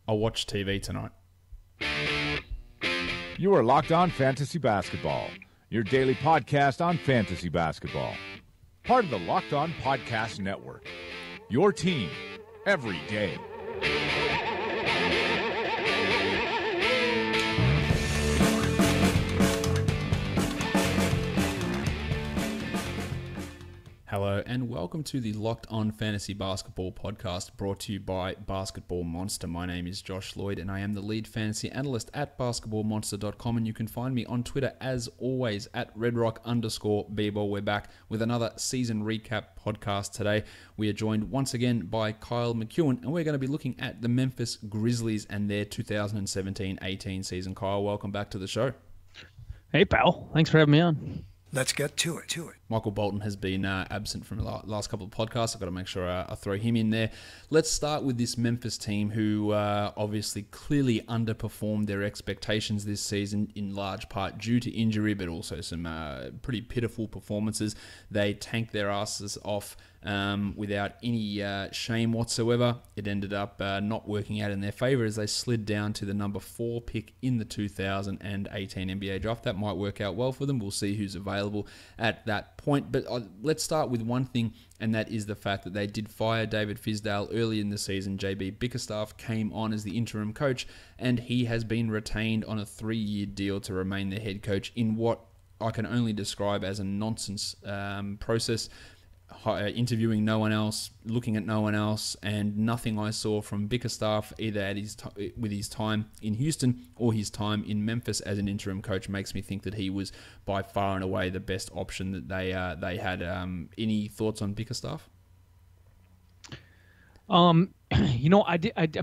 I'll watch TV tonight. You are Locked On Fantasy Basketball, your daily podcast on fantasy basketball. Part of the Locked On Podcast Network, your team every day. Hello and welcome to the Locked On Fantasy Basketball podcast brought to you by Basketball Monster. My name is Josh Lloyd and I am the lead fantasy analyst at basketballmonster.com, and you can find me on Twitter as always at redrock_bball. We're back with another season recap podcast today. We are joined once again by Kyle McKeown, and we're going to be looking at the Memphis Grizzlies and their 2017-18 season. Kyle, welcome back to the show. Hey pal, thanks for having me on. Let's get to it. Michael Bolton has been absent from the last couple of podcasts. I've got to make sure I throw him in there. Let's start with this Memphis team who obviously clearly underperformed their expectations this season, in large part due to injury, but also some pretty pitiful performances. They tanked their asses off without any shame whatsoever. It ended up not working out in their favor as they slid down to the number 4 pick in the 2018 NBA draft. That might work out well for them. We'll see who's available at that point. But let's start with one thing, and that is the fact that they did fire David Fizdale early in the season. JB Bickerstaff came on as the interim coach, and he has been retained on a 3-year deal to remain the head coach in what I can only describe as a nonsense process. Interviewing no one else, looking at no one else, and nothing I saw from Bickerstaff either at with his time in Houston or his time in Memphis as an interim coach makes me think that he was by far and away the best option that they had. Any thoughts on Bickerstaff? I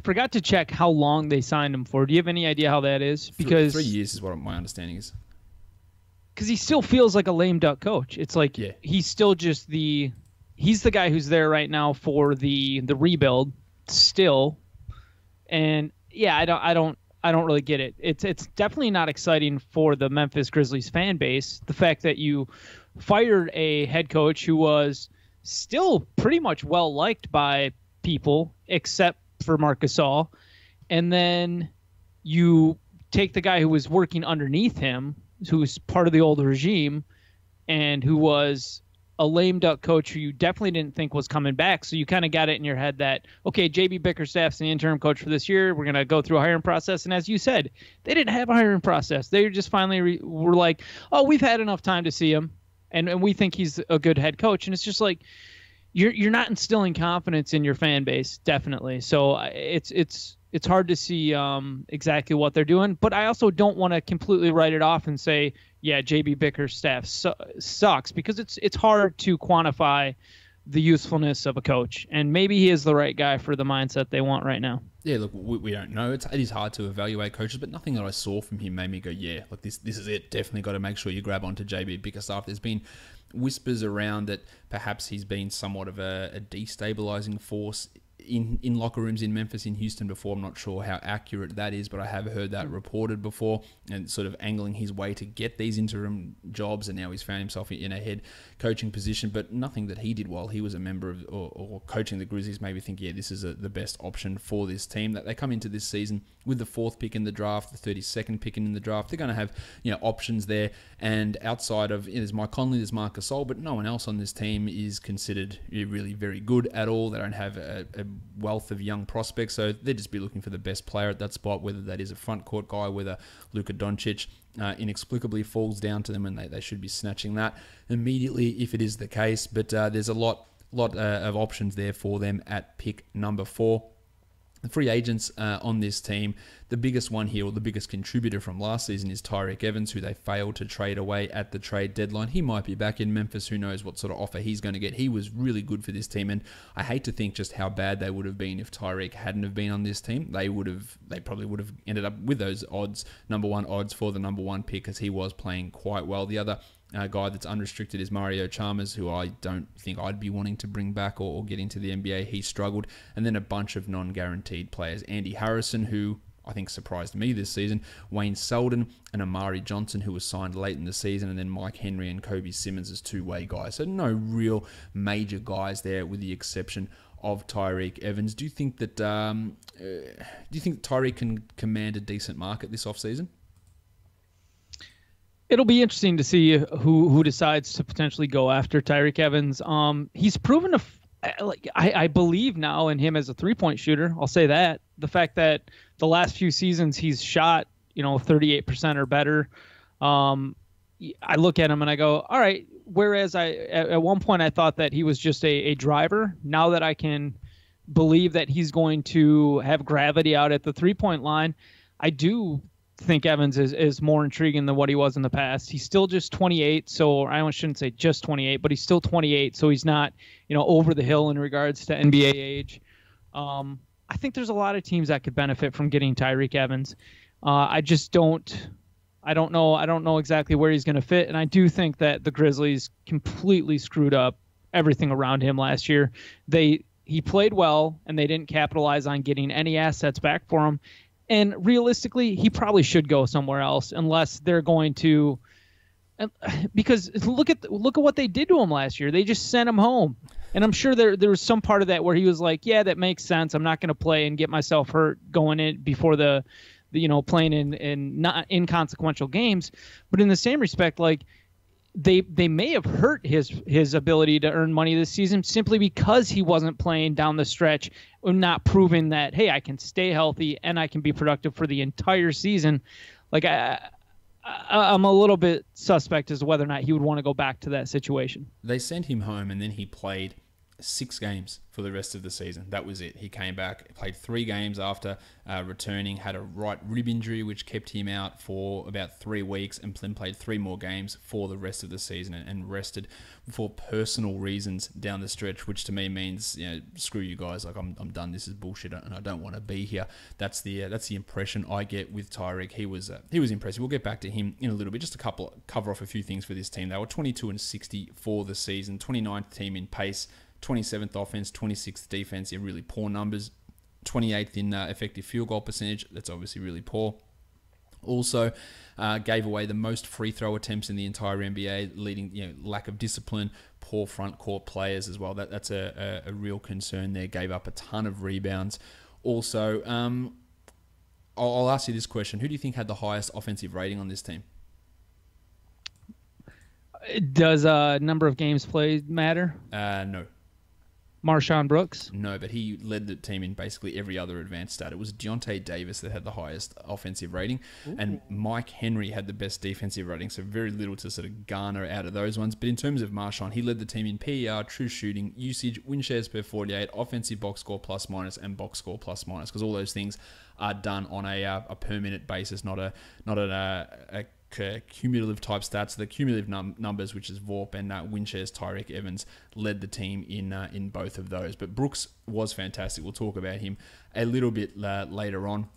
forgot to check how long they signed him for. Do you have any idea how that is? Because 3 years is what my understanding is. Because he still feels like a lame duck coach. It's like he's still just he's the guy who's there right now for the rebuild still. And yeah, I don't really get it. It's definitely not exciting for the Memphis Grizzlies fan base. The fact that you fired a head coach who was still pretty much well liked by people except for Marc Gasol, and then you take the guy who was working underneath him, who was part of the old regime and who was a lame duck coach who you definitely didn't think was coming back. So you kind of got it in your head that, okay, JB Bickerstaff's the interim coach for this year. We're going to go through a hiring process. And as you said, they didn't have a hiring process. They just finally were like, oh, we've had enough time to see him. And we think he's a good head coach. And it's just like, you're not instilling confidence in your fan base, definitely. So it's hard to see exactly what they're doing, but I also don't want to completely write it off and say, yeah, JB Bickerstaff sucks, because it's hard to quantify the usefulness of a coach, and maybe he is the right guy for the mindset they want right now. Yeah, look, we don't know. It is hard to evaluate coaches, but nothing that I saw from him made me go, yeah, look, this is it. Definitely got to make sure you grab onto JB Bickerstaff. There's been whispers around that perhaps he's been somewhat of a destabilizing force in locker rooms in Memphis, in Houston before. I'm not sure how accurate that is, but I have heard that reported before, and sort of angling his way to get these interim jobs, and now he's found himself in a head coaching position, but nothing that he did while he was a member of or coaching the Grizzlies made me think, yeah, this is the best option for this team. That they come into this season with the 4th pick in the draft, the 32nd pick in the draft. They're going to have options there, and outside of there's Mike Conley, there's Marc Gasol, but no one else on this team is considered really very good at all. They don't have a wealth of young prospects, so they'd just be looking for the best player at that spot, whether that is a front court guy, whether Luka Doncic inexplicably falls down to them, and they should be snatching that immediately if it is the case. But there's a lot of options there for them at pick number 4. The free agents on this team, the biggest one here, or the biggest contributor from last season, is Tyreke Evans, who they failed to trade away at the trade deadline. He might be back in Memphis. Who knows what sort of offer he's going to get. He was really good for this team, and I hate to think just how bad they would have been if Tyreke hadn't have been on this team. They probably would have ended up with those number 1 odds for the number 1 pick, because he was playing quite well. The other guy that's unrestricted is Mario Chalmers, who I don't think I'd be wanting to bring back or get into the NBA. He struggled. And then a bunch of non-guaranteed players. Andy Harrison, who I think surprised me this season, Wayne Selden and Amari Johnson, who was signed late in the season, and then Mike Henry and Kobe Simmons as two-way guys. So no real major guys there, with the exception of Tyreke Evans. Do you think that Tyreke can command a decent market this offseason? It'll be interesting to see who decides to potentially go after Tyreke Evans. He's proven I believe now in him as a 3-point shooter. I'll say that. The fact that the last few seasons he's shot, 38% or better. I look at him and I go, all right. Whereas at one point I thought that he was just a driver. Now that I can believe that he's going to have gravity out at the 3-point line, I do think Evans is more intriguing than what he was in the past. He's still just 28, so I shouldn't say just 28, but he's still 28, so he's not, over the hill in regards to NBA age. I think there's a lot of teams that could benefit from getting Tyreke Evans. I don't know exactly where he's going to fit, and I do think that the Grizzlies completely screwed up everything around him last year. He played well, and they didn't capitalize on getting any assets back for him. And realistically, he probably should go somewhere else unless they're going to, because look at what they did to him last year. They just sent him home. And I'm sure there was some part of that where he was like, yeah, that makes sense. I'm not going to play and get myself hurt going in before the playing in not inconsequential games. But in the same respect, like they may have hurt his ability to earn money this season simply because he wasn't playing down the stretch or not proving that, hey, I can stay healthy and I can be productive for the entire season. Like I'm a little bit suspect as to whether or not he would want to go back to that situation. They sent him home and then he played 6 games for the rest of the season. That was it. He came back, played 3 games after returning, had a right rib injury, which kept him out for about 3 weeks, and then played 3 more games for the rest of the season and rested for personal reasons down the stretch, which to me means, screw you guys. Like I'm done. This is bullshit, and I don't want to be here. That's the impression I get with Tyreke. He was impressive. We'll get back to him in a little bit. Just cover off a few things for this team. They were 22-60 for the season, 29th team in pace, 27th offense, 26th defense. Really poor numbers. 28th in effective field goal percentage. That's obviously really poor. Also, gave away the most free throw attempts in the entire NBA, leading lack of discipline, poor front court players as well. That's a real concern there. Gave up a ton of rebounds. Also, I'll ask you this question: who do you think had the highest offensive rating on this team? Does number of games played matter? No. Marshawn Brooks? No, but he led the team in basically every other advanced stat. It was Deontay Davis that had the highest offensive rating, and Mike Henry had the best defensive rating, so very little to sort of garner out of those ones. But in terms of Marshawn, he led the team in PER, true shooting, usage, win shares per 48, offensive box score plus minus, and box score plus minus, because all those things are done on a per minute basis, not a cumulative type stats. The cumulative numbers, which is VORP and win shares, Tyreke Evans led the team in both of those. But Brooks was fantastic. We'll talk about him a little bit later on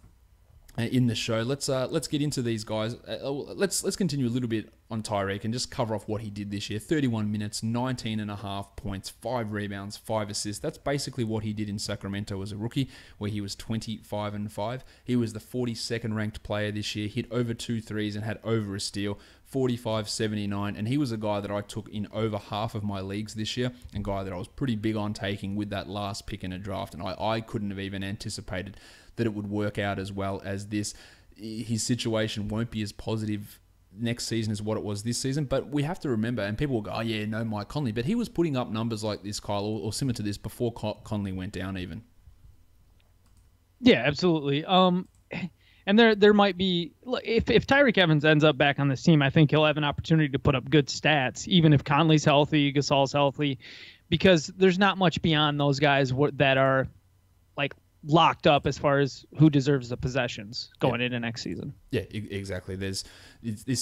in the show. Let's get into these guys. Let's continue a little bit on Tyreke and just cover off what he did this year. 31 minutes, 19.5 points, 5 rebounds, 5 assists. That's basically what he did in Sacramento as a rookie, where he was 25-5. He was the 42nd ranked player this year, hit over 2 threes and had over a steal, 45-79, and he was a guy that I took in over half of my leagues this year, and a guy that I was pretty big on taking with that last pick in a draft, and I couldn't have even anticipated that it would work out as well as this. His situation won't be as positive next season as what it was this season, but we have to remember, and people will go, oh yeah, no, Mike Conley, but he was putting up numbers like this, Kyle, or similar to this before Conley went down even. Yeah, absolutely. And there might be, if Tyreke Evans ends up back on this team, I think he'll have an opportunity to put up good stats, even if Conley's healthy, Gasol's healthy, because there's not much beyond those guys that are like locked up as far as who deserves the possessions going into next season. Yeah, exactly. This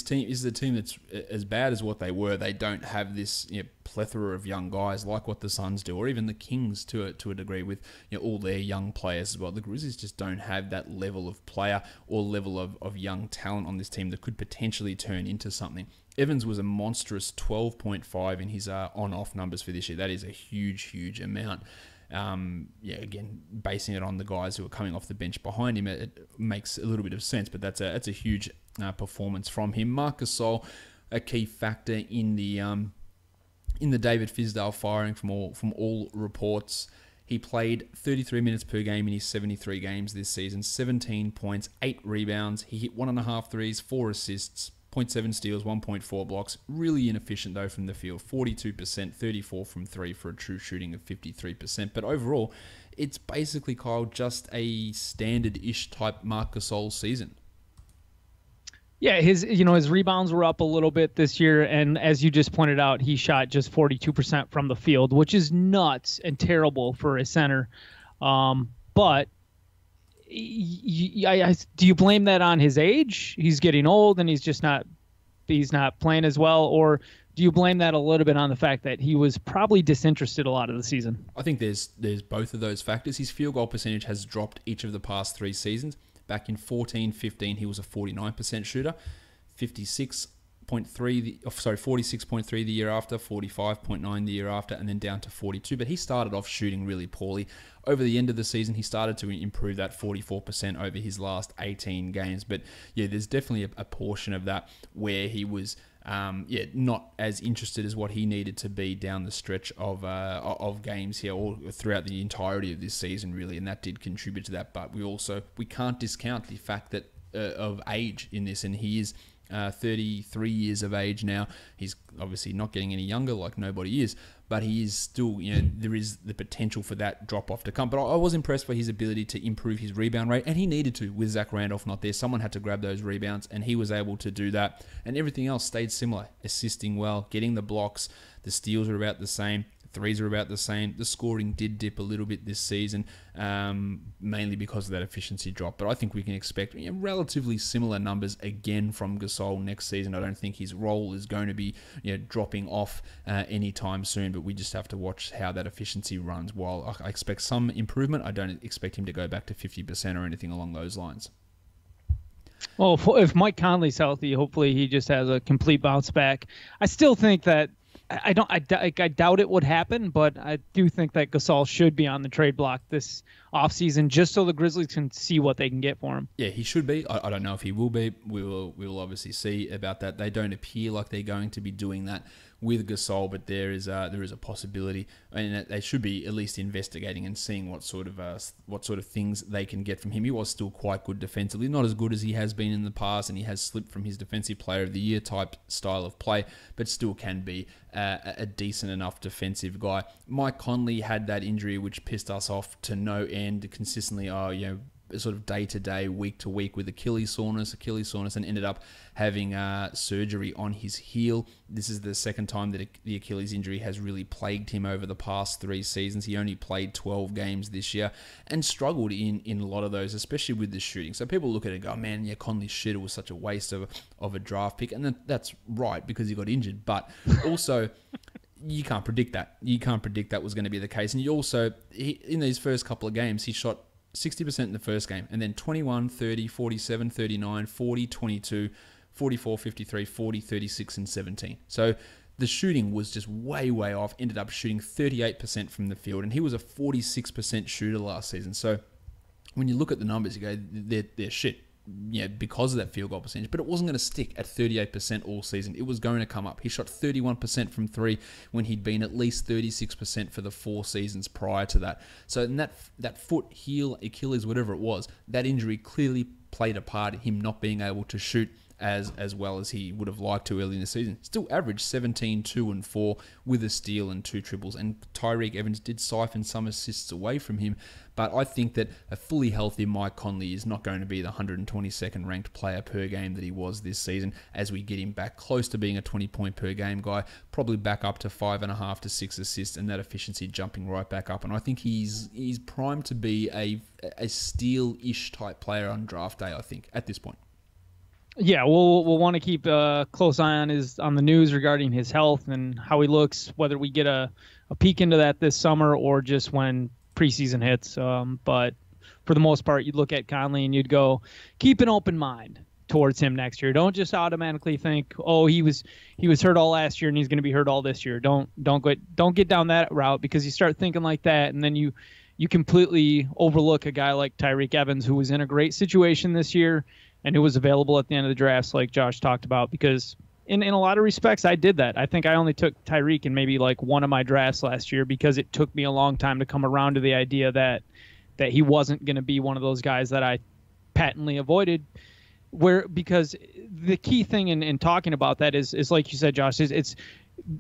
team is a team that's as bad as what they were. They don't have this plethora of young guys like what the Suns do, or even the Kings to a degree with all their young players as well. The Grizzlies just don't have that level of player or level of young talent on this team that could potentially turn into something. Evans was a monstrous 12.5 in his on-off numbers for this year. That is a huge amount. Again, basing it on the guys who are coming off the bench behind him, it makes a little bit of sense, but that's a huge performance from him. Marc Gasol, a key factor in the David Fizdale firing from all reports. He played 33 minutes per game in his 73 games this season, 17 points, 8 rebounds. He hit 1.5 threes, 4 assists, 0.7 steals, 1.4 blocks. Really inefficient, though, from the field. 42%, 34 from 3 for a true shooting of 53%. But overall, it's basically, Kyle, just a standard-ish type Marc Gasol season. Yeah, his rebounds were up a little bit this year, and as you just pointed out, he shot just 42% from the field, which is nuts and terrible for a center. But do you blame that on his age? He's getting old, and he's not playing as well, or do you blame that a little bit on the fact that he was probably disinterested a lot of the season? I think there's both of those factors. His field goal percentage has dropped each of the past 3 seasons. Back in 14-15, he was a 49% shooter, 46.3 the year after, 45.9 the year after, and then down to 42. But he started off shooting really poorly. Over the end of the season, he started to improve that 44% over his last 18 games. But yeah, there's definitely a portion of that where he was not as interested as what he needed to be down the stretch of games here, or throughout the entirety of this season, really, and that did contribute to that. But we can't discount the fact that of age in this, and he is 33 years of age now. He's obviously not getting any younger, like nobody is, but he is still, there is the potential for that drop-off to come. But I was impressed by his ability to improve his rebound rate, and he needed to with Zach Randolph not there. Someone had to grab those rebounds, and he was able to do that. And everything else stayed similar, assisting well, getting the blocks. The steals are about the same. Threes are about the same. The scoring did dip a little bit this season, mainly because of that efficiency drop. But I think we can expect relatively similar numbers again from Gasol next season. I don't think his role is going to be dropping off anytime soon, but we just have to watch how that efficiency runs. While I expect some improvement, I don't expect him to go back to 50% or anything along those lines. Well, if Mike Conley's healthy, hopefully he just has a complete bounce back. I still think that I doubt it would happen, but I do think that Gasol should be on the trade block this offseason just so the Grizzlies can see what they can get for him. Yeah, he should be. I don't know if he will be. We will obviously see about that. They don't appear like they're going to be doing that with Gasol, but there is a possibility, and they should be at least investigating and seeing what sort of things they can get from him. He was still quite good defensively, not as good as he has been in the past, and he has slipped from his Defensive Player of the Year type style of play, but still can be a decent enough defensive guy. Mike Conley had that injury which pissed us off to no end consistently. Sort of day-to-day, week-to-week with Achilles soreness, and ended up having surgery on his heel. This is the second time that the Achilles injury has really plagued him over the past 3 seasons. He only played 12 games this year and struggled in a lot of those, especially with the shooting. So people look at it and go, man, yeah, Conley's shit, it was such a waste of a draft pick. And that's right, because he got injured. But also, you can't predict that. You can't predict that was going to be the case. And you also, in these first couple of games, he shot 60% in the first game, and then 21, 30, 47, 39, 40, 22, 44, 53, 40, 36, and 17. So the shooting was just way, way off. Ended up shooting 38% from the field, and he was a 46% shooter last season. So when you look at the numbers, you go, they're shit. Because of that field goal percentage, but it wasn't going to stick at 38% all season. It was going to come up. He shot 31% from 3 when he'd been at least 36% for the 4 seasons prior to that. So in that foot, heel, Achilles, whatever it was, that injury clearly played a part in him not being able to shoot as well as he would have liked to early in the season. Still averaged 17, 2, and 4 with a steal and 2 triples, and Tyreke Evans did siphon some assists away from him, but I think that a fully healthy Mike Conley is not going to be the 122nd ranked player per game that he was this season as we get him back close to being a 20-point per game guy, probably back up to 5.5 to 6 assists, and that efficiency jumping right back up. And I think he's primed to be a steal-ish type player on draft day, I think, at this point. Yeah, we'll want to keep a close eye on the news regarding his health and how he looks, whether we get a peek into that this summer or just when preseason hits. But for the most part, you'd look at Conley and you'd go, keep an open mind towards him next year. Don't just automatically think, oh, he was hurt all last year and he's going to be hurt all this year. Don't get down that route, because you start thinking like that and then you completely overlook a guy like Tyreke Evans, who was in a great situation this year and who was available at the end of the drafts, like Josh talked about, because in a lot of respects, I did that. I think I only took Tyreek in maybe like one of my drafts last year because it took me a long time to come around to the idea that he wasn't going to be one of those guys that I patently avoided. Because the key thing in talking about that is like you said, Josh, it's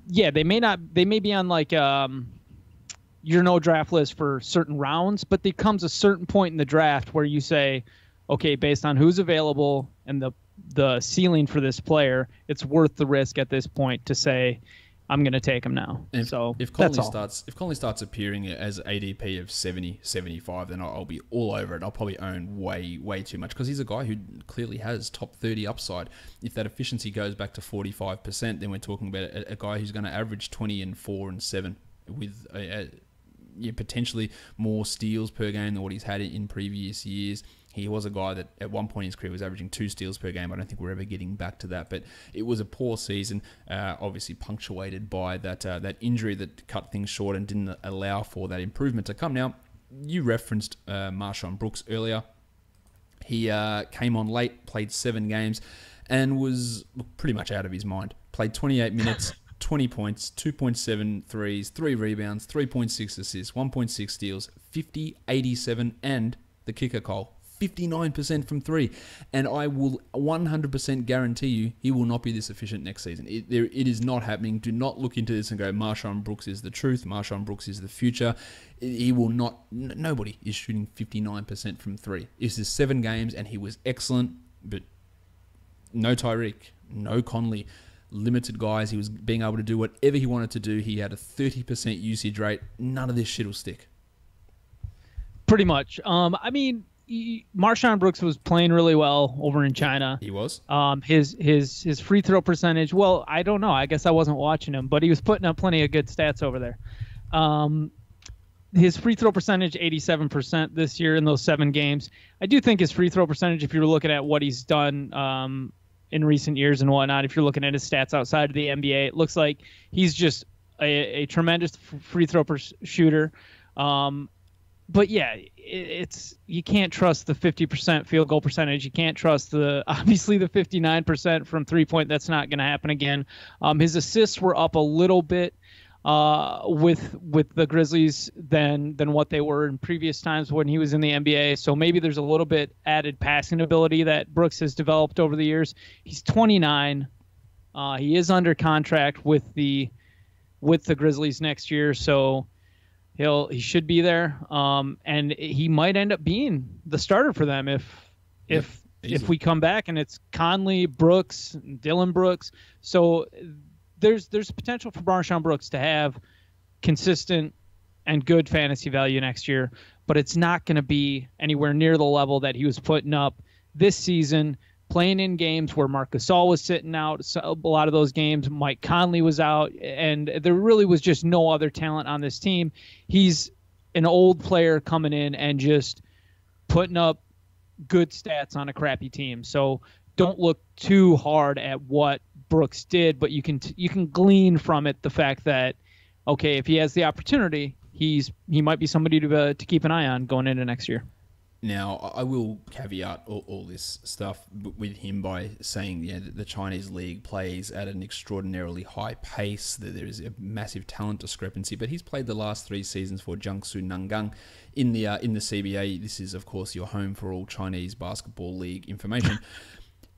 they may be on like your no draft list for certain rounds, but there comes a certain point in the draft where you say, okay, based on who's available and the ceiling for this player, it's worth the risk at this point to say, I'm going to take him now. And so if Conley starts appearing as ADP of 70, 75, then I'll be all over it. I'll probably own way too much because he's a guy who clearly has top 30 upside. If that efficiency goes back to 45%, then we're talking about a guy who's going to average 20 and 4 and 7 with potentially more steals per game than what he's had in previous years. He was a guy that at one point in his career was averaging 2 steals per game. I don't think we're ever getting back to that. But it was a poor season, obviously punctuated by that injury that cut things short and didn't allow for that improvement to come. Now, you referenced Marshawn Brooks earlier. He came on late, played 7 games, and was pretty much out of his mind. Played 28 minutes, 20 points, 2.7 threes, 3 rebounds, 3.6 assists, 1.6 steals, 50, 87, and the kicker, Cole, 59% from 3. And I will 100% guarantee you he will not be this efficient next season. It is not happening. Do not look into this and go, Marshawn Brooks is the truth. Marshawn Brooks is the future. He will not. Nobody is shooting 59% from 3. This is 7 games and he was excellent, but no Tyreek, no Conley. Limited guys. He was being able to do whatever he wanted to do. He had a 30% usage rate. None of this shit will stick. Pretty much. I mean, Marshawn Brooks was playing really well over in China. He was. His free throw percentage. Well, I don't know. I guess I wasn't watching him, but he was putting up plenty of good stats over there. His free throw percentage 87% this year in those 7 games. I do think his free throw percentage, if you're looking at what he's done in recent years and whatnot, if you're looking at his stats outside of the NBA, it looks like he's just a tremendous free throw shooter. But yeah, it's you can't trust the 50% field goal percentage. You can't trust obviously the 59% from 3-point. That's not going to happen again. His assists were up a little bit with the Grizzlies than what they were in previous times when he was in the NBA. So maybe there's a little bit added passing ability that Brooks has developed over the years. He's 29. He is under contract with the Grizzlies next year, so he should be there. And he might end up being the starter for them if we come back and it's Conley, Brooks, Dillon Brooks. So there's potential for Marshawn Brooks to have consistent and good fantasy value next year, but it's not going to be anywhere near the level that he was putting up this season, playing in games where Marc Gasol was sitting out. So a lot of those games, Mike Conley was out, and there really was just no other talent on this team. He's an old player coming in and just putting up good stats on a crappy team. So don't look too hard at what Brooks did, but you can glean from it the fact that, okay, if he has the opportunity, he might be somebody to keep an eye on going into next year. Now, I will caveat all this stuff with him by saying the Chinese league plays at an extraordinarily high pace, that there is a massive talent discrepancy, but he's played the last 3 seasons for Jiangsu Nangang in the CBA. This is, of course, your home for all Chinese basketball league information.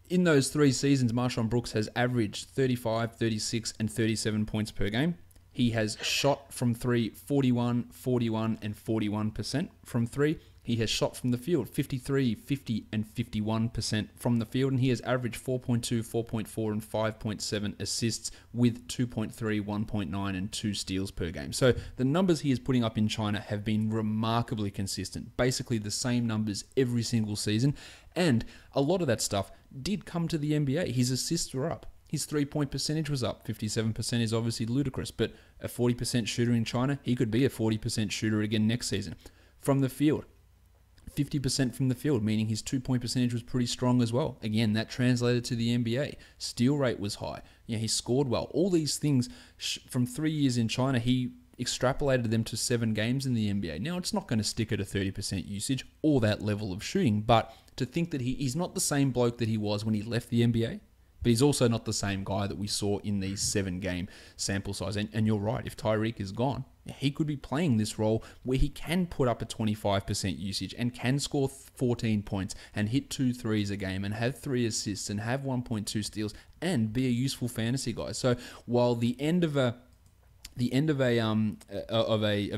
In those 3 seasons, Marshawn Brooks has averaged 35, 36, and 37 points per game. He has shot from 3 41, 41, and 41% from 3. He has shot from the field 53, 50, and 51% from the field, and he has averaged 4.2, 4.4, and 5.7 assists with 2.3, 1.9, and 2 steals per game. So the numbers he is putting up in China have been remarkably consistent, basically the same numbers every single season, and a lot of that stuff did come to the NBA. His assists were up. His 3-point percentage was up. 57% is obviously ludicrous, but a 40% shooter in China, he could be a 40% shooter again next season. From the field, 50% from the field, meaning his 2-point percentage was pretty strong as well. Again, that translated to the NBA. Steal rate was high. He scored well. All these things from 3 years in China, he extrapolated them to 7 games in the NBA. Now, it's not going to stick at a 30% usage or that level of shooting, but to think that he's not the same bloke that he was when he left the NBA, But he's also not the same guy that we saw in these 7-game sample size. And you're right, if Tyreek is gone, he could be playing this role where he can put up a 25% usage and can score 14 points and hit 2 threes a game and have 3 assists and have 1.2 steals and be a useful fantasy guy. So while the end of a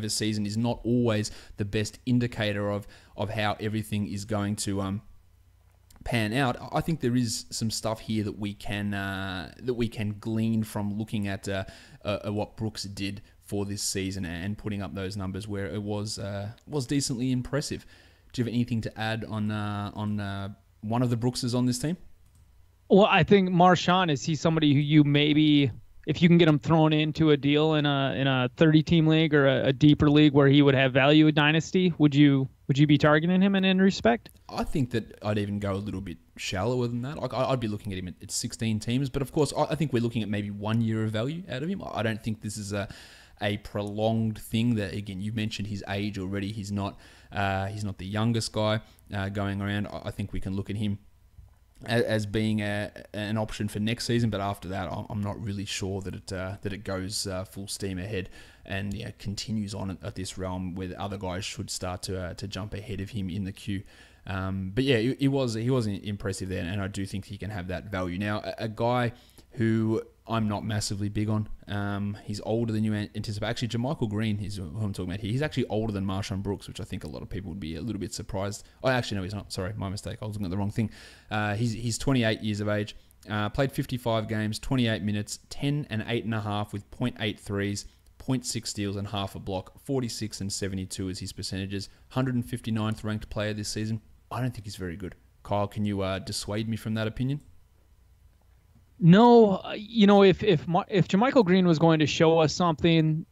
season is not always the best indicator of how everything is going to pan out, I think there is some stuff here that we can glean from looking at what Brooks did for this season and putting up those numbers where it was decently impressive. Do you have anything to add on one of the Brookses on this team? Well, I think Marshawn, is he somebody who you maybe, if you can get him thrown into a deal in a 30-team league or a deeper league where he would have value at Dynasty, would you be targeting him in any respect? I think that I'd even go a little bit shallower than that. I'd be looking at him at 16 teams, but of course, I think we're looking at maybe 1 year of value out of him. I don't think this is a prolonged thing. That, again, you mentioned his age already. He's not the youngest guy going around. I think we can look at him as being an option for next season, but after that, I'm not really sure that it goes full steam ahead and continues on at this realm where other guys should start to jump ahead of him in the queue. But yeah, he was impressive there, and I do think he can have that value. Now, a guy who I'm not massively big on. He's older than you anticipate. Actually, JaMychal Green is who I'm talking about here. He's actually older than Marshawn Brooks, which I think a lot of people would be a little bit surprised. Oh, actually, no, he's not. Sorry, my mistake. I was looking at the wrong thing. He's 28 years of age. Played 55 games, 28 minutes, 10 and 8.5 with 0.8 threes, 0.6 steals and half a block. 46 and 72 is his percentages. 159th ranked player this season. I don't think he's very good. Kyle, can you dissuade me from that opinion? No, if JaMychal Green was going to show us something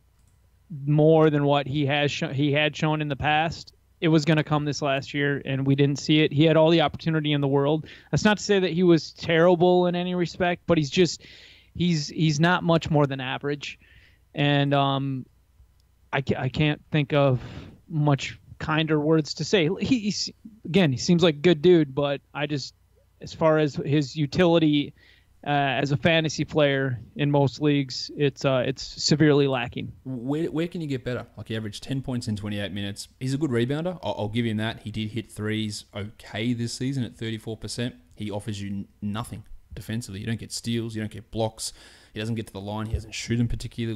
more than what he had shown in the past, it was going to come this last year, and we didn't see it. He had all the opportunity in the world. That's not to say that he was terrible in any respect, but he's not much more than average, and I can't think of much kinder words to say. He seems like a good dude, but as far as his utility as a fantasy player in most leagues, it's severely lacking. Where can you get better? Like, he averaged 10 points in 28 minutes. He's a good rebounder. I'll give him that. He did hit threes okay this season at 34%. He offers you nothing defensively. You don't get steals. You don't get blocks. He doesn't get to the line. He doesn't shoot them particularly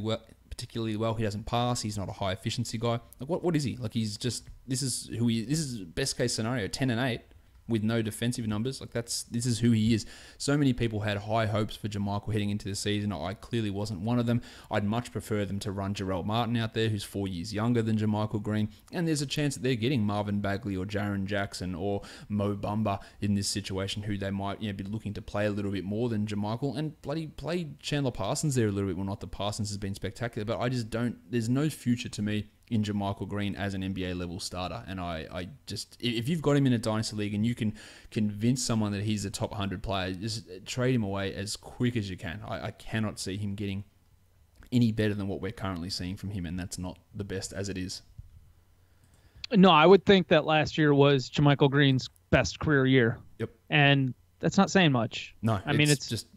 well. He doesn't pass. He's not a high efficiency guy. Like, what is he? Like, he's just, this is best case scenario, 10 and 8. With no defensive numbers. This is who he is. So many people had high hopes for JaMychal heading into the season. I clearly wasn't one of them. I'd much prefer them to run Jarrell Martin out there, who's 4 years younger than JaMychal Green, and there's a chance that they're getting Marvin Bagley or Jaren Jackson or Mo Bamba in this situation, who they might be looking to play a little bit more than JaMychal, and bloody play Chandler Parsons there a little bit. Well, not that Parsons has been spectacular, but I just don't. There's no future to me in JaMychal Green as an NBA level starter. And I just, if you've got him in a dynasty league and you can convince someone that he's a top 100 player, just trade him away as quick as you can. I cannot see him getting any better than what we're currently seeing from him, and that's not the best as it is. No, I would think that last year was JaMychal Green's best career year. Yep. And that's not saying much. No, it's just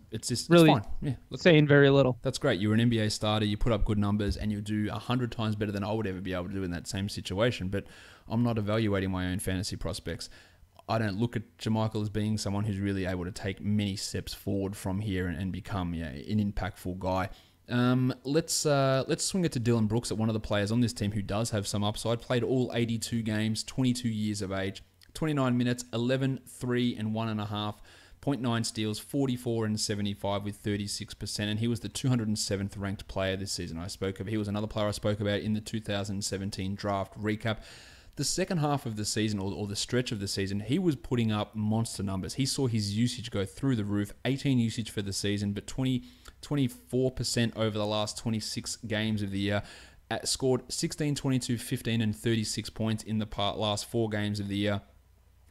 really it's fine. Yeah, saying very little. That's great. You're an NBA starter. You put up good numbers, and you do 100 times better than I would ever be able to do in that same situation. But I'm not evaluating my own fantasy prospects. I don't look at JaMychal as being someone who's really able to take many steps forward from here and become an impactful guy. Let's swing it to Dillon Brooks, at one of the players on this team who does have some upside. Played all 82 games, 22 years of age, 29 minutes, 11, 3 and 1.5. 0.9 steals, 44 and 75 with 36%, and he was the 207th ranked player this season. He was another player I spoke about in the 2017 draft recap. The second half of the season, or the stretch of the season, he was putting up monster numbers. He saw his usage go through the roof. 18 usage for the season, but 24% over the last 26 games of the year. Scored 16, 22, 15, and 36 points in the last 4 games of the year.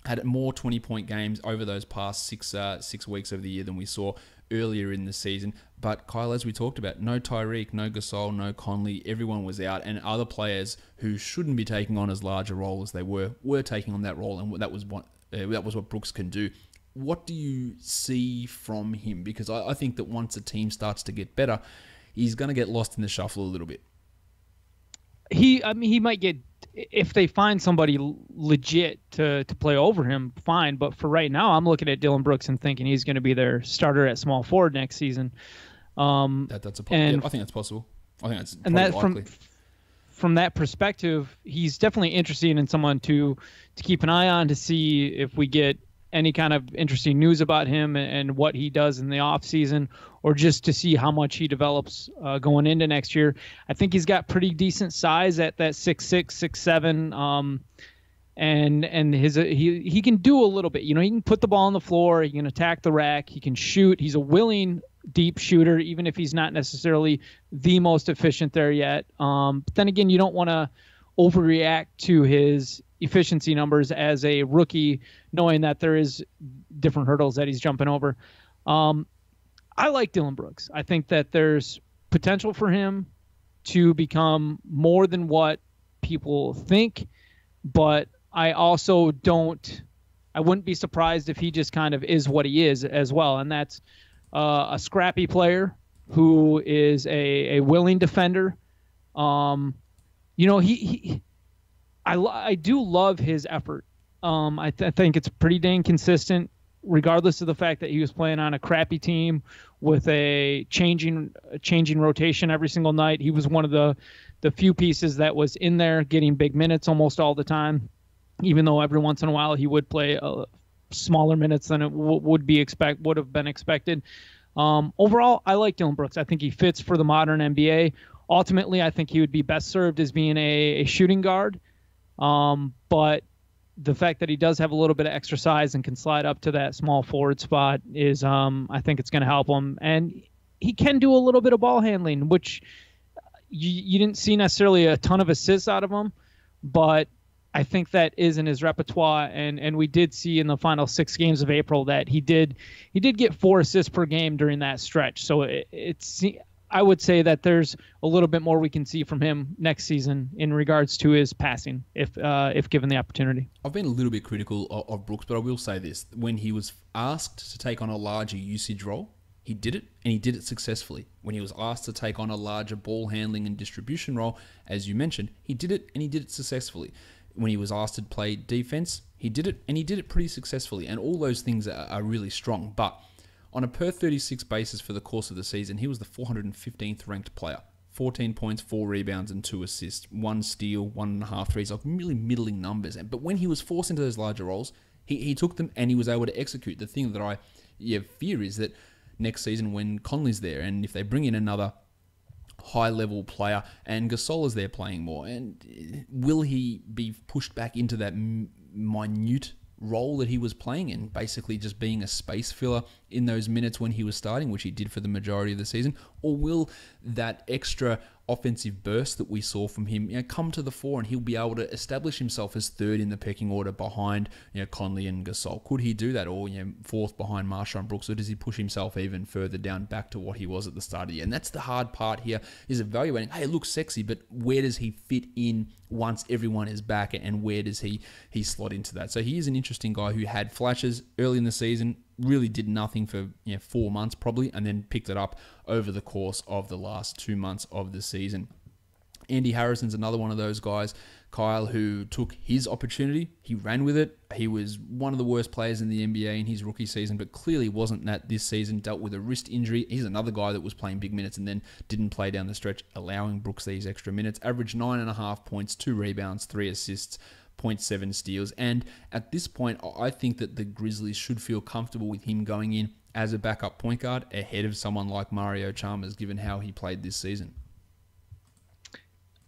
Had more 20-point games over those past 6 weeks of the year than we saw earlier in the season. But Kyle, as we talked about, no Tyreek, no Gasol, no Conley. Everyone was out, and other players who shouldn't be taking on as large a role as they were taking on that role, and that was what Brooks can do. what do you see from him? Because I think that once a team starts to get better, he's going to get lost in the shuffle a little bit. He might get, if they find somebody legit to play over him, fine. But for right now, I'm looking at Dillon Brooks and thinking he's going to be their starter at small forward next season. That's a yeah, I think that's possible. I think that's and that likely. From that perspective, he's definitely interesting in someone to keep an eye on, to see if we get any kind of interesting news about him and what he does in the off season, or just to see how much he develops going into next year. I think he's got pretty decent size at that 6'6", 6'7", and he can do a little bit. You know, he can put the ball on the floor, he can attack the rack, he can shoot. He's a willing deep shooter, even if he's not necessarily the most efficient there yet. But then again, you don't want to overreact to his efficiency numbers as a rookie, knowing that there is different hurdles that he's jumping over. I like Dillon Brooks. I think that there's potential for him to become more than what people think, but I also I wouldn't be surprised if he just kind of is what he is as well. And that's a scrappy player who is a willing defender. You know, I do love his effort. I think it's pretty dang consistent, regardless of the fact that he was playing on a crappy team with a changing rotation every single night. He was one of the few pieces that was in there getting big minutes almost all the time, even though every once in a while he would play smaller minutes than it would have been expected. Overall, I like Dillon Brooks. I think he fits for the modern NBA. Ultimately, I think he would be best served as being a shooting guard. But the fact that he does have a little bit of extra size and can slide up to that small forward spot is, I think it's going to help him. And he can do a little bit of ball handling, which you didn't see necessarily a ton of assists out of him, but I think that is in his repertoire. And we did see in the final 6 games of April that he did get 4 assists per game during that stretch. So I would say that there's a little bit more we can see from him next season in regards to his passing, if given the opportunity. I've been a little bit critical of Brooks, but I will say this. When he was asked to take on a larger usage role, he did it, and he did it successfully. When he was asked to take on a larger ball handling and distribution role, as you mentioned, he did it, and he did it successfully. When he was asked to play defense, he did it, and he did it pretty successfully. And all those things are really strong. But on a per 36 basis for the course of the season, he was the 415th ranked player. 14 points, 4 rebounds, and 2 assists. 1 steal, 1.5 threes. Like really middling numbers. But when he was forced into those larger roles, he took them and he was able to execute. The thing that I fear is that next season when Conley's there, and if they bring in another high-level player and Gasol is there playing more, and will he be pushed back into that minute role that he was playing in, basically just being a space filler in those minutes when he was starting, which he did for the majority of the season? Or will that extra offensive burst that we saw from him come to the fore, and he'll be able to establish himself as third in the pecking order behind Conley and Gasol? Could he do that, or fourth behind Marshall and Brooks, or does he push himself even further down back to what he was at the start of the year? And that's the hard part here, is evaluating, hey, it looks sexy, but where does he fit in once everyone is back, and where does he slot into that? So he is an interesting guy who had flashes early in the season, really did nothing for 4 months probably, and then picked it up over the course of the last 2 months of the season. Andy Harrison's another one of those guys, Kyle, who took his opportunity. He ran with it. He was one of the worst players in the NBA in his rookie season, but clearly wasn't that this season. Dealt with a wrist injury. He's another guy that was playing big minutes and then didn't play down the stretch, allowing Brooks these extra minutes. Averaged 9.5 points, 2 rebounds, 3 assists, 0.7 steals. And at this point, I think that the Grizzlies should feel comfortable with him going in as a backup point guard ahead of someone like Mario Chalmers, given how he played this season.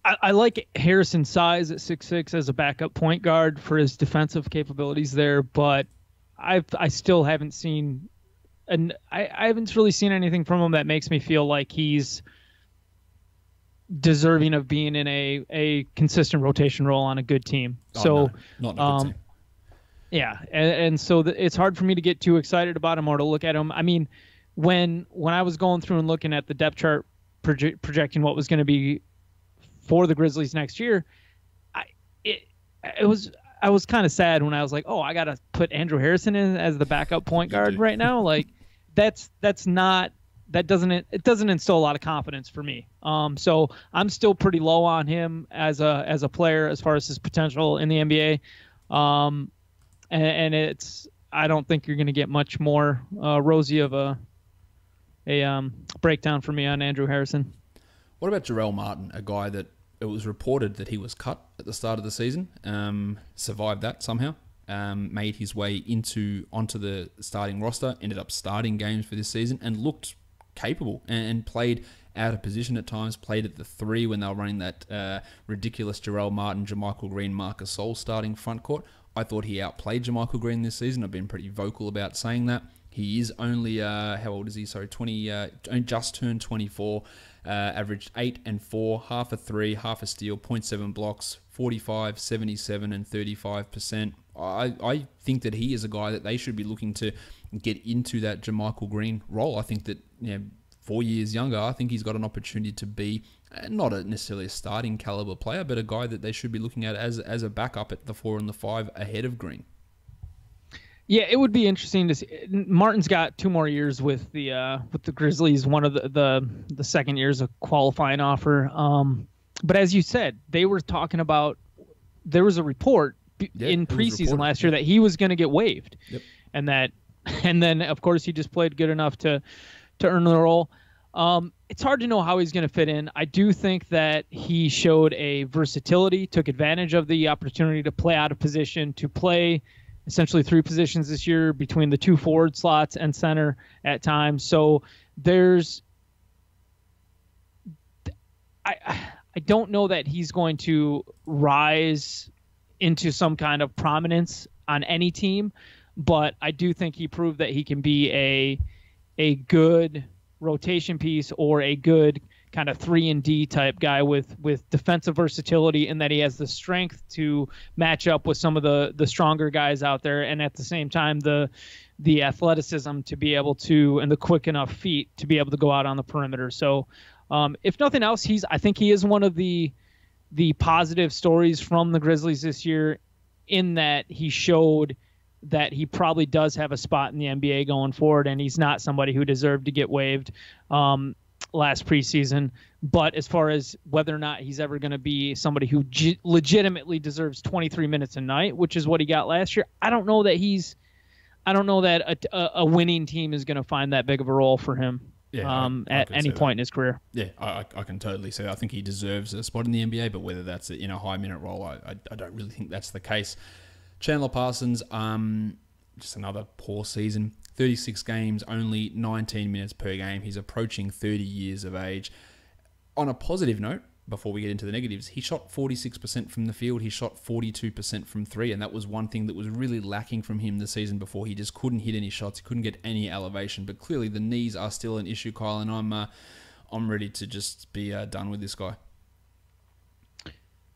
I like Harrison's size at 6'6" as a backup point guard for his defensive capabilities there, but I still haven't seen, and I haven't really seen anything from him that makes me feel like he's deserving of being in a consistent rotation role on a good team. No, not a good team. Yeah, and so it's hard for me to get too excited about him or to look at him. I mean, when I was going through and looking at the depth chart projecting what was going to be for the Grizzlies next year, I I was kind of sad when I was like, oh, I got to put Andrew Harrison in as the backup point guard right now. Like it doesn't instill a lot of confidence for me. So I'm still pretty low on him as a player as far as his potential in the NBA. And I don't think you're going to get much more rosy of a breakdown for me on Andrew Harrison. What about Jarrell Martin, a guy that it was reported that he was cut at the start of the season, survived that somehow, made his way onto the starting roster, ended up starting games for this season, and looked capable and played out of position at times, played at the 3 when they were running that ridiculous Jarrell Martin, JaMychal Green, Marc Gasol starting front court. I thought he outplayed JaMychal Green this season. I've been pretty vocal about saying that. He is only, how old is he? Sorry, 20, just turned 24. Averaged 8 and 4, half a 3, half a steal, 0.7 blocks, 45, 77, and 35%. I think that he is a guy that they should be looking to get into that JaMychal Green role. I think that 4 years younger, I think he's got an opportunity to be not necessarily a starting caliber player, but a guy that they should be looking at as a backup at the 4 and the 5 ahead of Green. Yeah, it would be interesting to see. Martin's got 2 more years with the Grizzlies. One of the second year's a qualifying offer. But as you said, they were talking about, there was a report in preseason last year that he was going to get waived, and then of course he just played good enough to earn the role. It's hard to know how he's going to fit in. I do think that he showed a versatility, took advantage of the opportunity to play out of position, to play essentially 3 positions this year between the 2 forward slots and center at times. So I don't know that he's going to rise into some kind of prominence on any team, but I do think he proved that he can be a good rotation piece or a good kind of 3-and-D type guy with defensive versatility, and that he has the strength to match up with some of the stronger guys out there, and at the same time the athleticism to be able to, and the quick enough feet to be able to go out on the perimeter. So if nothing else, I think he is one of the positive stories from the Grizzlies this year, in that he showed that he probably does have a spot in the NBA going forward, and he's not somebody who deserved to get waived last preseason. But as far as whether or not he's ever going to be somebody who legitimately deserves 23 minutes a night, which is what he got last year, I don't know that a winning team is going to find that big of a role for him at any point in his career. Yeah, I can totally say that. I think he deserves a spot in the NBA, but whether that's in a high minute role, I don't really think that's the case. Chandler Parsons, just another poor season. 36 games, only 19 minutes per game. He's approaching 30 years of age. On a positive note, before we get into the negatives, he shot 46% from the field. He shot 42% from 3, and that was one thing that was really lacking from him the season before. He just couldn't hit any shots. He couldn't get any elevation. But clearly the knees are still an issue, Kyle, and I'm ready to just be done with this guy.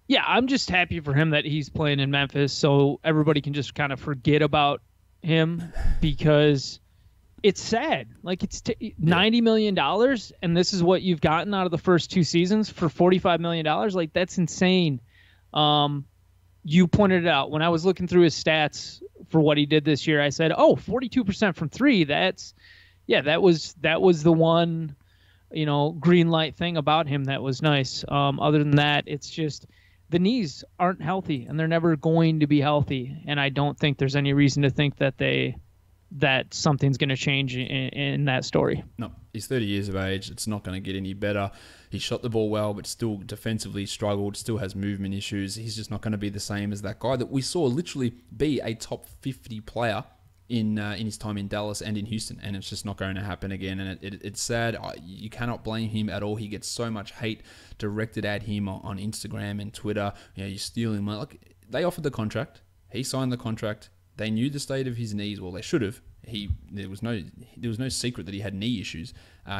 Yeah, I'm just happy for him that he's playing in Memphis, so everybody can just kind of forget about him, because it's sad. Like, it's $90 million, and this is what you've gotten out of the first 2 seasons for $45 million. Like, that's insane. You pointed it out. When I was looking through his stats for what he did this year, I said, 42% from 3. That was the one, green light thing about him that was nice. Other than that, it's just the knees aren't healthy, and they're never going to be healthy. And I don't think there's any reason to think that something's going to change in that story. No, he's 30 years of age. It's not going to get any better. He shot the ball well, but still defensively struggled, still has movement issues. He's just not going to be the same as that guy that we saw literally be a top 50 player in his time in Dallas and in Houston, and it's just not going to happen again. And it's sad. You cannot blame him at all. He gets so much hate directed at him on Instagram and Twitter. You're stealing money. Like, they offered the contract. He signed the contract. They knew the state of his knees. Well, they should have. There was no secret that he had knee issues.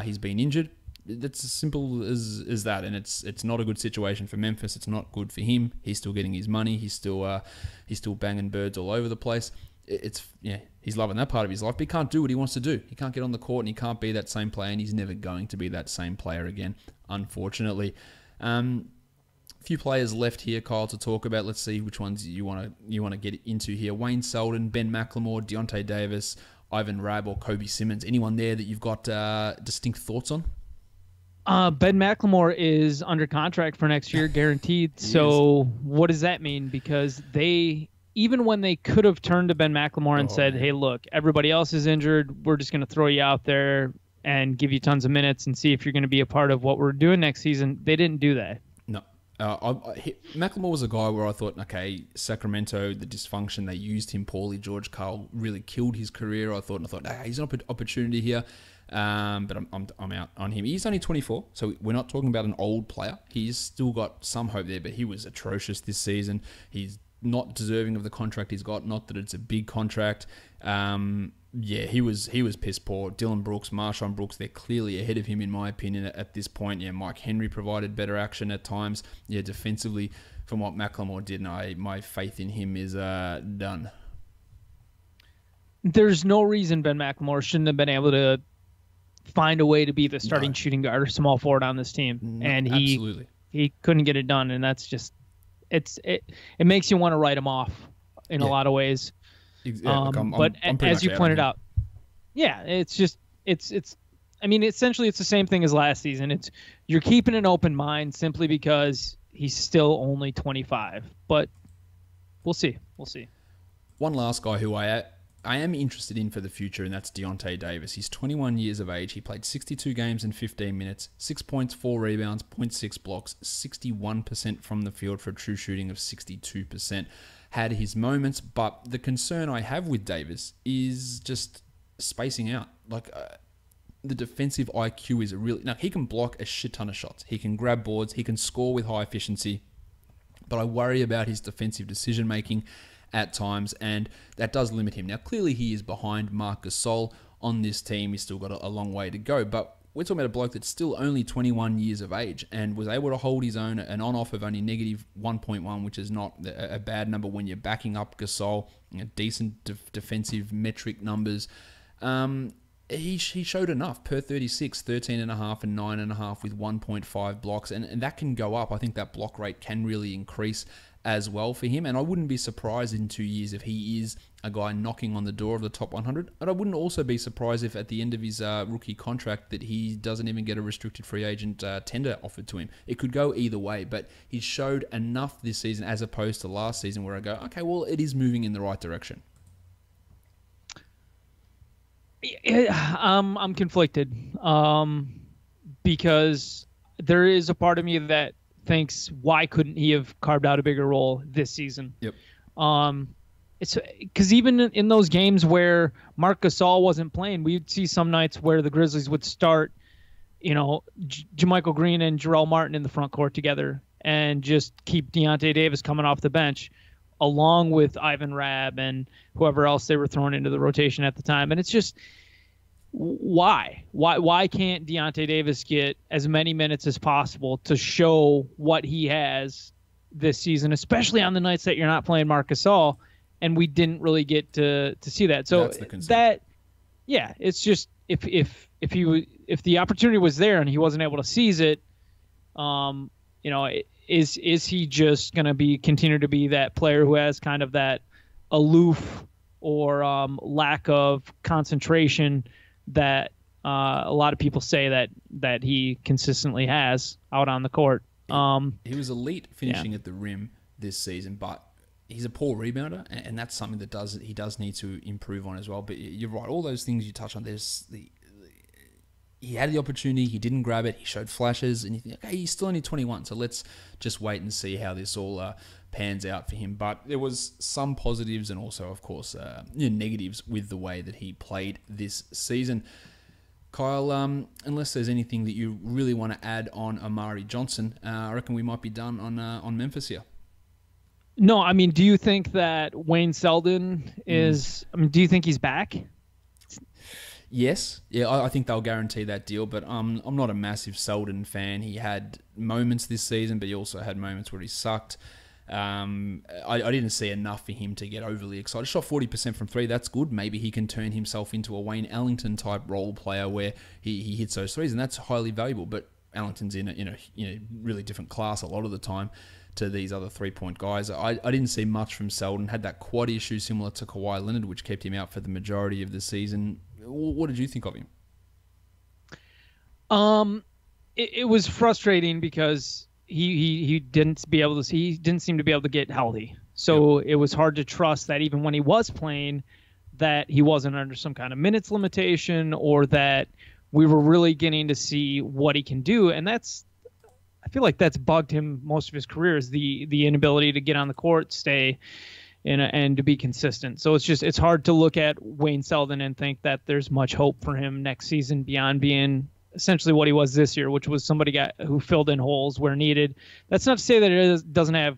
He's been injured. That's as simple as that, and it's not a good situation for Memphis. It's not good for him. He's still getting his money. He's still banging birds all over the place. He's loving that part of his life, but he can't do what he wants to do. He can't get on the court, and he can't be that same player, and he's never going to be that same player again, unfortunately. few players left here, Kyle, to talk about. Let's see which ones you want to get into here. Wayne Selden, Ben McLemore, Deontay Davis, Ivan Rabb, or Kobe Simmons. Anyone there that you've got distinct thoughts on? Ben McLemore is under contract for next year, guaranteed. So what does that mean? Because even when they could have turned to Ben McLemore and said, hey, look, everybody else is injured. We're just going to throw you out there and give you tons of minutes and see if you're going to be a part of what we're doing next season. They didn't do that. No. McLemore was a guy where I thought, okay, Sacramento, the dysfunction, they used him poorly. George Karl really killed his career. I thought, hey, he's an opportunity here. But I'm out on him. He's only 24, so we're not talking about an old player. He's still got some hope there, but he was atrocious this season. He's not deserving of the contract he's got. Not that it's a big contract. He was piss poor. Dillon Brooks, Marshawn Brooks, they're clearly ahead of him in my opinion at this point. Yeah, Mike Henry provided better action at times. Yeah, defensively from what McLemore did, my faith in him is done. There's no reason Ben McLemore shouldn't have been able to find a way to be the starting shooting guard or small forward on this team, and he couldn't get it done, and that's just it makes you want to write him off in a lot of ways. But as you pointed out, essentially it's the same thing as last season. You're keeping an open mind simply because he's still only 25, but we'll see. One last guy who I am interested in for the future, and that's Deontay Davis. He's 21 years of age. He played 62 games in 15 minutes, 6 points, 4 rebounds, 0.6 blocks, 61% from the field for a true shooting of 62%. Had his moments, but the concern I have with Davis is just spacing out. The defensive IQ is he can block a shit ton of shots. He can grab boards. He can score with high efficiency. But I worry about his defensive decision-making at times, and that does limit him. Now, clearly he is behind Marc Gasol on this team. He's still got a long way to go, but we're talking about a bloke that's still only 21 years of age and was able to hold his own, an on-off of only negative 1.1, which is not a bad number when you're backing up Gasol, decent defensive metric numbers. He showed enough per 36, 13.5 and 9.5 with 1.5 blocks, and that can go up. I think that block rate can really increase as well for him, and I wouldn't be surprised in 2 years if he is a guy knocking on the door of the top 100, and I wouldn't also be surprised if at the end of his rookie contract that he doesn't even get a restricted free agent tender offered to him. It could go either way, but he showed enough this season as opposed to last season where I go, okay, well, it is moving in the right direction. I'm conflicted because there is a part of me that thinks, why couldn't he have carved out a bigger role this season? Yep. It's because even in those games where Marc Gasol wasn't playing, we'd see some nights where the Grizzlies would start, Jermichael Green and Jarrell Martin in the front court together and just keep Deontay Davis coming off the bench along with Ivan Rabb and whoever else they were throwing into the rotation at the time. And it's just, why can't Deontay Davis get as many minutes as possible to show what he has this season, especially on the nights that you're not playing Marc Gasol, and we didn't really get to see that. So it's just if the opportunity was there and he wasn't able to seize it, is he just going to continue to be that player who has kind of that aloof or lack of concentration that a lot of people say that he consistently has out on the court? He was elite finishing at the rim this season, but he's a poor rebounder, and that's something that he does need to improve on as well. But you're right, all those things you touch on, he had the opportunity, he didn't grab it, he showed flashes, and you think, okay, he's still only 21, so let's just wait and see how this all pans out for him. But there was some positives and also, of course, negatives with the way that he played this season. Kyle, unless there's anything that you really want to add on Amari Johnson, I reckon we might be done on Memphis here. No, I mean, do you think that Wayne Selden is... I mean, do you think he's back? Yes. Yeah, I think they'll guarantee that deal, but I'm not a massive Selden fan. He had moments this season, but he also had moments where he sucked. I didn't see enough for him to get overly excited. Shot 40% from three. That's good. Maybe he can turn himself into a Wayne Ellington type role player where he hits those threes, and that's highly valuable. But Ellington's in a really different class a lot of the time to these other 3-point guys. I didn't see much from Selden. Had that quad issue similar to Kawhi Leonard, which kept him out for the majority of the season. What did you think of him? It was frustrating because he didn't seem to be able to get healthy. So It was hard to trust that even when he was playing, that he wasn't under some kind of minutes limitation, or that we were really getting to see what he can do. And I feel like that's bugged him most of his career, is the inability to get on the court, stay and to be consistent. So it's hard to look at Wayne Selden and think that there's much hope for him next season beyond being essentially what he was this year, which was somebody who filled in holes where needed. That's not to say that it doesn't have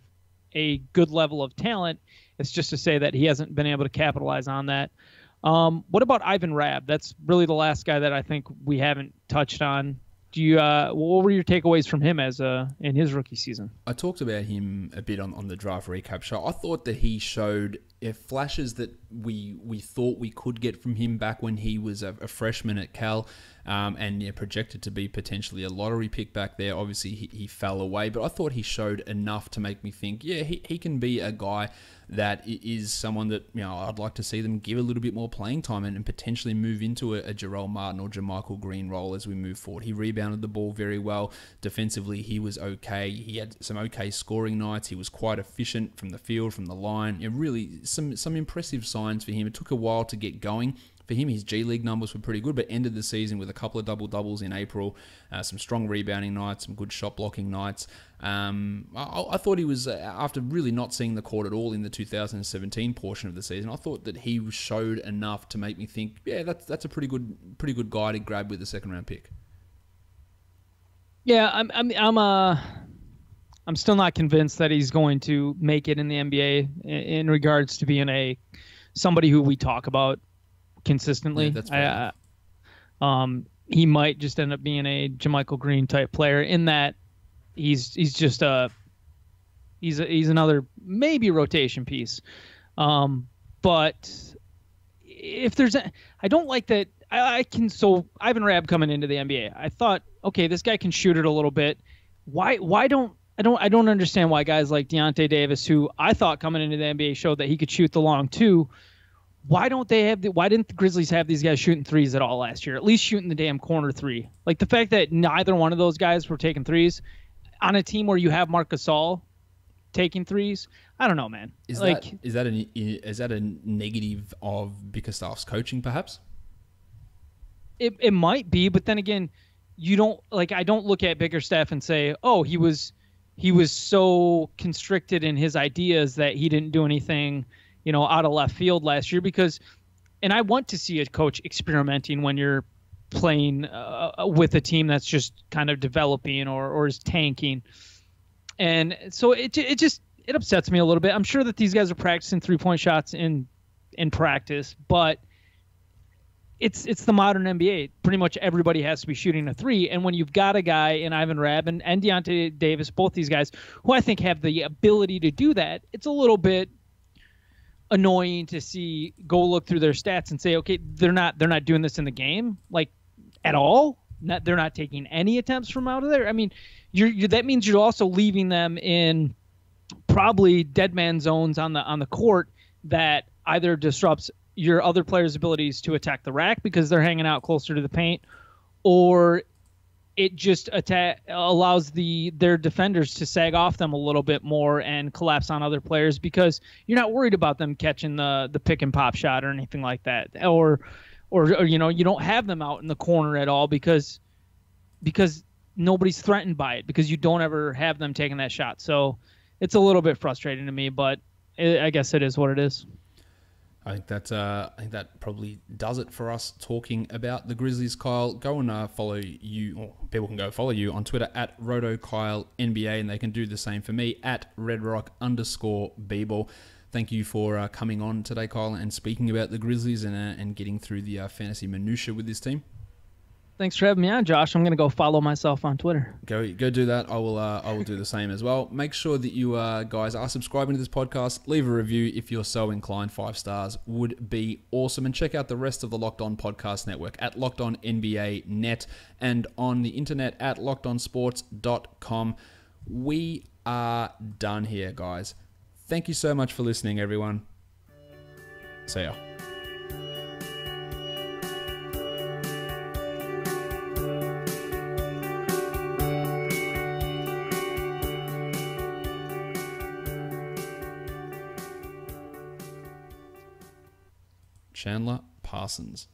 a good level of talent. It's just to say that he hasn't been able to capitalize on that. What about Ivan Rabb? That's really the last guy that I think we haven't touched on. What were your takeaways from him in his rookie season? I talked about him a bit on the draft recap show. I thought that he showed flashes that we thought we could get from him back when he was a freshman at Cal, and projected to be potentially a lottery pick back there. Obviously, he fell away, but I thought he showed enough to make me think, he can be a guy that is someone that I'd like to see them give a little bit more playing time and potentially move into a Jarrell Martin or JaMychal Green role as we move forward. He rebounded the ball very well. Defensively, he was okay. He had some okay scoring nights. He was quite efficient from the field, from the line. Really, some impressive signs for him. It took a while to get going. For him, his G League numbers were pretty good, but ended the season with a couple of double-doubles in April, some strong rebounding nights, some good shot blocking nights. I thought he was, after really not seeing the court at all in the 2017 portion of the season, I thought that he showed enough to make me think, that's a pretty good guy to grab with a second-round pick. Yeah, I'm still not convinced that he's going to make it in the NBA in regards to being somebody who we talk about consistently. Yeah, that's right. He might just end up being a JaMychal Green type player in that he's just he's another maybe rotation piece. But if there's I don't like that. Ivan Rabb coming into the NBA, I thought, okay, this guy can shoot it a little bit. I don't understand why guys like Deontay Davis, who I thought coming into the NBA showed that he could shoot the long two. Why didn't the Grizzlies have these guys shooting threes at all last year? At least shooting the damn corner three. Like, the fact that neither one of those guys were taking threes on a team where you have Marc Gasol taking threes. I don't know, man. Is that a negative of Bickerstaff's coaching, perhaps? It might be, but then again, I don't look at Bickerstaff and say, oh, he was so constricted in his ideas that he didn't do anything, out of left field last year, and I want to see a coach experimenting when you're playing with a team that's just kind of developing or is tanking. And so it upsets me a little bit. I'm sure that these guys are practicing 3-point shots in practice, but it's the modern NBA. Pretty much everybody has to be shooting a three. And when you've got a guy in Ivan Rabb and Deontay Davis, both these guys who I think have the ability to do that, it's a little bit annoying to go look through their stats and say, okay, they're not doing this in the game, like, at all. They're not taking any attempts from out of there. I mean, that means you're also leaving them in probably dead man zones on the court that either disrupts your other players' abilities to attack the rack because they're hanging out closer to the paint, or it just allows their defenders to sag off them a little bit more and collapse on other players because you're not worried about them catching the pick and pop shot or anything like that, or you don't have them out in the corner at all because nobody's threatened by it, because you don't ever have them taking that shot. So it's a little bit frustrating to me, but I guess it is what it is. I think that probably does it for us talking about the Grizzlies. Kyle, go and follow you, or people can go follow you on Twitter at RotoKyleNBA, and they can do the same for me at RedRock_Bball. Thank you for coming on today, Kyle, and speaking about the Grizzlies and getting through the fantasy minutia with this team. Thanks for having me on, Josh. I'm going to go follow myself on Twitter. Go do that. I will do the same as well. Make sure that you guys are subscribing to this podcast. Leave a review if you're so inclined. 5 stars would be awesome. And check out the rest of the Locked On Podcast Network at Locked On NBA Net and on the internet at lockedonsports.com. We are done here, guys. Thank you so much for listening, everyone. See ya. Chandler Parsons.